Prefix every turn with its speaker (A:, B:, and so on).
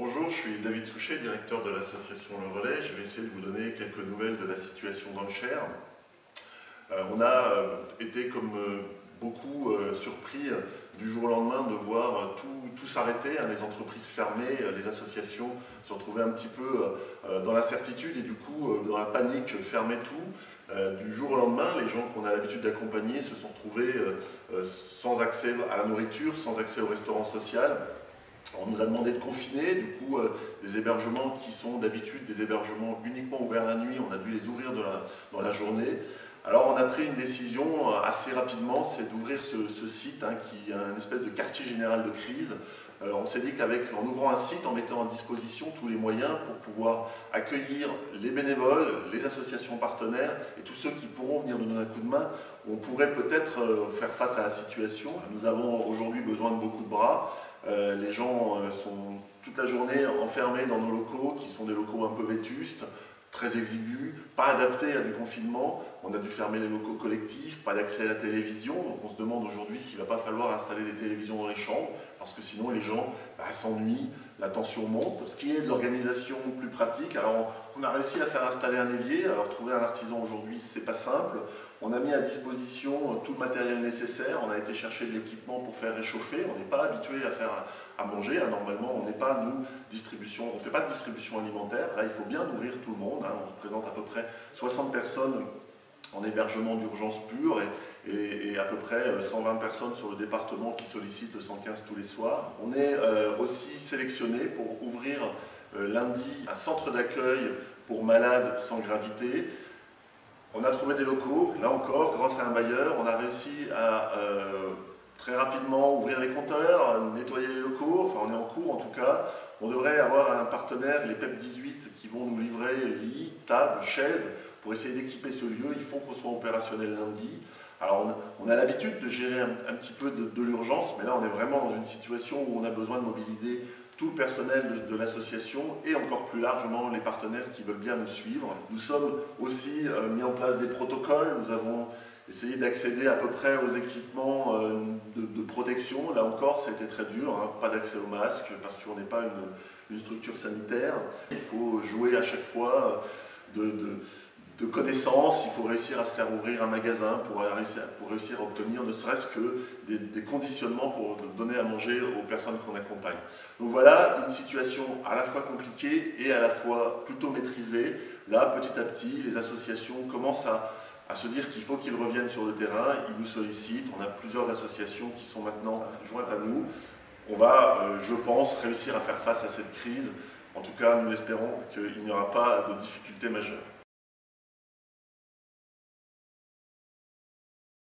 A: Bonjour, je suis David Souchet, directeur de l'association Le Relais. Je vais essayer de vous donner quelques nouvelles de la situation dans le Cher. On a été, comme beaucoup, surpris du jour au lendemain de voir tout s'arrêter, les entreprises fermées, les associations se retrouvaient un petit peu dans l'incertitude et du coup dans la panique, fermer tout. Du jour au lendemain, les gens qu'on a l'habitude d'accompagner se sont retrouvés sans accès à la nourriture, sans accès au restaurant social. On nous a demandé de confiner, du coup des hébergements qui sont d'habitude des hébergements uniquement ouverts la nuit, on a dû les ouvrir dans la journée. Alors on a pris une décision assez rapidement, c'est d'ouvrir ce site qui est un espèce de quartier général de crise. On s'est dit qu'en ouvrant un site, en mettant à disposition tous les moyens pour pouvoir accueillir les bénévoles, les associations partenaires et tous ceux qui pourront venir nous donner un coup de main, on pourrait peut-être faire face à la situation. Nous avons aujourd'hui besoin de beaucoup de bras. Les gens sont toute la journée enfermés dans nos locaux, qui sont des locaux un peu vétustes, très exigus, pas adaptés à du confinement. On a dû fermer les locaux collectifs, pas d'accès à la télévision. Donc on se demande aujourd'hui s'il ne va pas falloir installer des télévisions dans les chambres, parce que sinon les gens s'ennuient, la tension monte. Ce qui est de l'organisation plus pratique, alors on a réussi à faire installer un évier. Alors trouver un artisan aujourd'hui, c'est pas simple. On a mis à disposition tout le matériel nécessaire, on a été chercher de l'équipement pour faire réchauffer, on n'est pas habitué à faire à manger, normalement on n'est pas, nous, on ne fait pas de distribution alimentaire, là il faut bien nourrir tout le monde, on représente à peu près 60 personnes en hébergement d'urgence pure et à peu près 120 personnes sur le département qui sollicitent le 115 tous les soirs. On est aussi sélectionné pour ouvrir lundi un centre d'accueil pour malades sans gravité. On a trouvé des locaux, là encore, grâce à un bailleur, on a réussi à très rapidement ouvrir les compteurs, nettoyer les locaux, enfin on est en cours en tout cas. On devrait avoir un partenaire, les PEP 18, qui vont nous livrer lits, tables, chaises, pour essayer d'équiper ce lieu. Il faut qu'on soit opérationnel lundi. Alors on a l'habitude de gérer un petit peu de l'urgence, mais là on est vraiment dans une situation où on a besoin de mobiliser tout le personnel de l'association et encore plus largement les partenaires qui veulent bien nous suivre. Nous sommes aussi mis en place des protocoles, nous avons essayé d'accéder à peu près aux équipements de protection. Là encore, ça a été très dur, pas d'accès aux masques parce qu'on n'est pas une structure sanitaire. Il faut jouer à chaque fois de connaissances, il faut réussir à se faire ouvrir un magasin pour réussir à obtenir ne serait-ce que des conditionnements pour donner à manger aux personnes qu'on accompagne. Donc voilà une situation à la fois compliquée et à la fois plutôt maîtrisée. Là, petit à petit, les associations commencent à se dire qu'il faut qu'ils reviennent sur le terrain, ils nous sollicitent, on a plusieurs associations qui sont maintenant jointes à nous. On va, je pense, réussir à faire face à cette crise. En tout cas, nous espérons qu'il n'y aura pas de difficultés majeures.